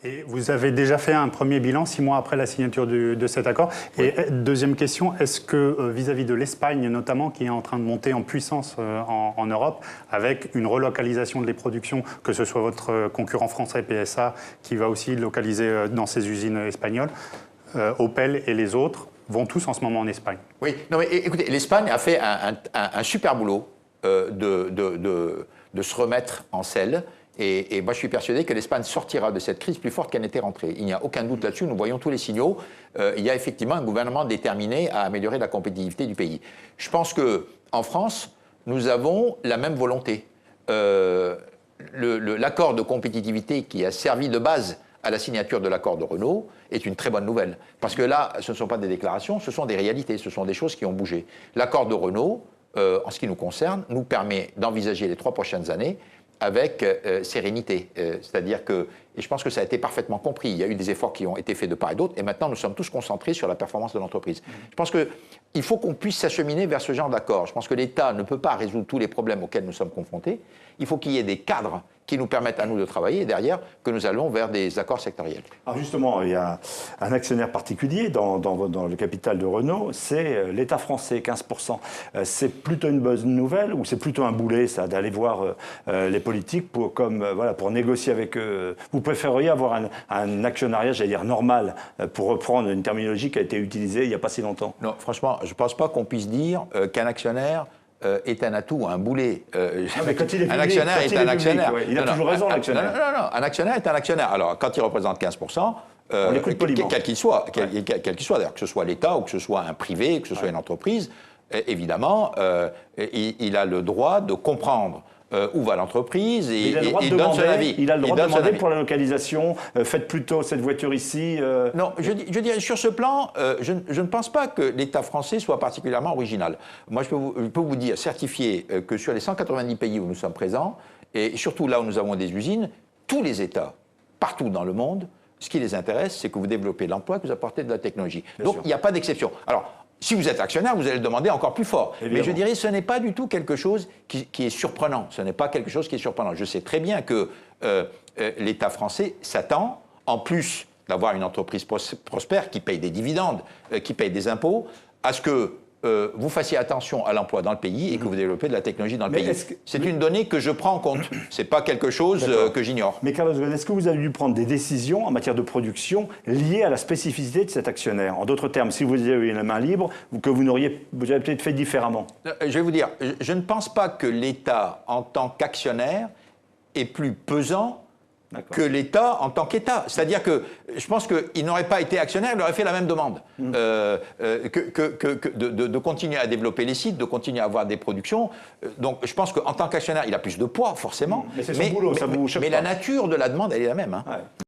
Et vous avez déjà fait un premier bilan 6 mois après la signature de cet accord. Et deuxième question, est-ce que vis-à-vis de l'Espagne notamment, qui est en train de monter en puissance en Europe, avec une relocalisation des productions, que ce soit votre concurrent français PSA, qui va aussi localiser dans ses usines espagnoles, Opel et les autres, vont tous en ce moment en Espagne? Oui, non mais écoutez, l'Espagne a fait un super boulot de se remettre en selle. Et moi, je suis persuadé que l'Espagne sortira de cette crise plus forte qu'elle n'était rentrée. Il n'y a aucun doute là-dessus, nous voyons tous les signaux. Il y a effectivement un gouvernement déterminé à améliorer la compétitivité du pays. Je pense qu'en France, nous avons la même volonté. L'accord de compétitivité qui a servi de base à la signature de l'accord de Renault est une très bonne nouvelle. Parce que là, ce ne sont pas des déclarations, ce sont des réalités, ce sont des choses qui ont bougé. L'accord de Renault, en ce qui nous concerne, nous permet d'envisager les 3 prochaines années avec sérénité. C'est-à-dire que, et je pense que ça a été parfaitement compris, il y a eu des efforts qui ont été faits de part et d'autre, et maintenant nous sommes tous concentrés sur la performance de l'entreprise. Je pense qu'il faut qu'on puisse s'acheminer vers ce genre d'accord. Je pense que l'État ne peut pas résoudre tous les problèmes auxquels nous sommes confrontés. Il faut qu'il y ait des cadres qui nous permettent à nous de travailler, et derrière, que nous allons vers des accords sectoriels. Alors justement, il y a un actionnaire particulier dans le capital de Renault, c'est l'État français, 15%. C'est plutôt une bonne nouvelle ou c'est plutôt un boulet, ça, d'aller voir les politiques pour négocier avec eux? Vous préféreriez avoir un actionnariat, j'allais dire, normal, pour reprendre une terminologie qui a été utilisée il n'y a pas si longtemps? Non, franchement, je ne pense pas qu'on puisse dire qu'un actionnaire est un atout, un boulet. Un actionnaire est un actionnaire. Ouais. Il a toujours raison, l'actionnaire. Non, un actionnaire est un actionnaire. Alors, quand il représente 15%, quel qu'il soit, d'ailleurs, que ce soit l'État ou que ce soit un privé, que ce soit une entreprise, évidemment, il a le droit de comprendre où va l'entreprise et il donne son avis. Il a le droit de demander pour la localisation, faites plutôt cette voiture ici. Non, je dirais, sur ce plan, je ne pense pas que l'État français soit particulièrement original. Moi, je peux vous dire, certifier que sur les 190 pays où nous sommes présents, et surtout là où nous avons des usines, tous les États, partout dans le monde, ce qui les intéresse, c'est que vous développez l'emploi, que vous apportez de la technologie. Donc, il n'y a pas d'exception. Alors, si vous êtes actionnaire, vous allez le demander encore plus fort. Évidemment. Mais je dirais, ce n'est pas du tout quelque chose qui est surprenant. Ce n'est pas quelque chose qui est surprenant. Je sais très bien que l'État français s'attend, en plus d'avoir une entreprise prospère qui paye des dividendes, qui paye des impôts, à ce que vous fassiez attention à l'emploi dans le pays et que vous développez de la technologie dans le pays. C'est une donnée que je prends en compte. Ce n'est pas quelque chose que j'ignore. Mais Carlos Ghosn, est-ce que vous avez dû prendre des décisions en matière de production liées à la spécificité de cet actionnaire? En d'autres termes, si vous avez eu la main libre, que vous avez peut-être fait différemment? Je vais vous dire, je ne pense pas que l'État, en tant qu'actionnaire, est plus pesant que l'État en tant qu'État. C'est-à-dire que je pense qu'il n'aurait pas été actionnaire, il aurait fait la même demande. De continuer à développer les sites, de continuer à avoir des productions. Donc je pense qu'en tant qu'actionnaire, il a plus de poids, forcément. Mais c'est son boulot, ça vous choque pas. Mais la nature de la demande, elle est la même. Hein. Ouais.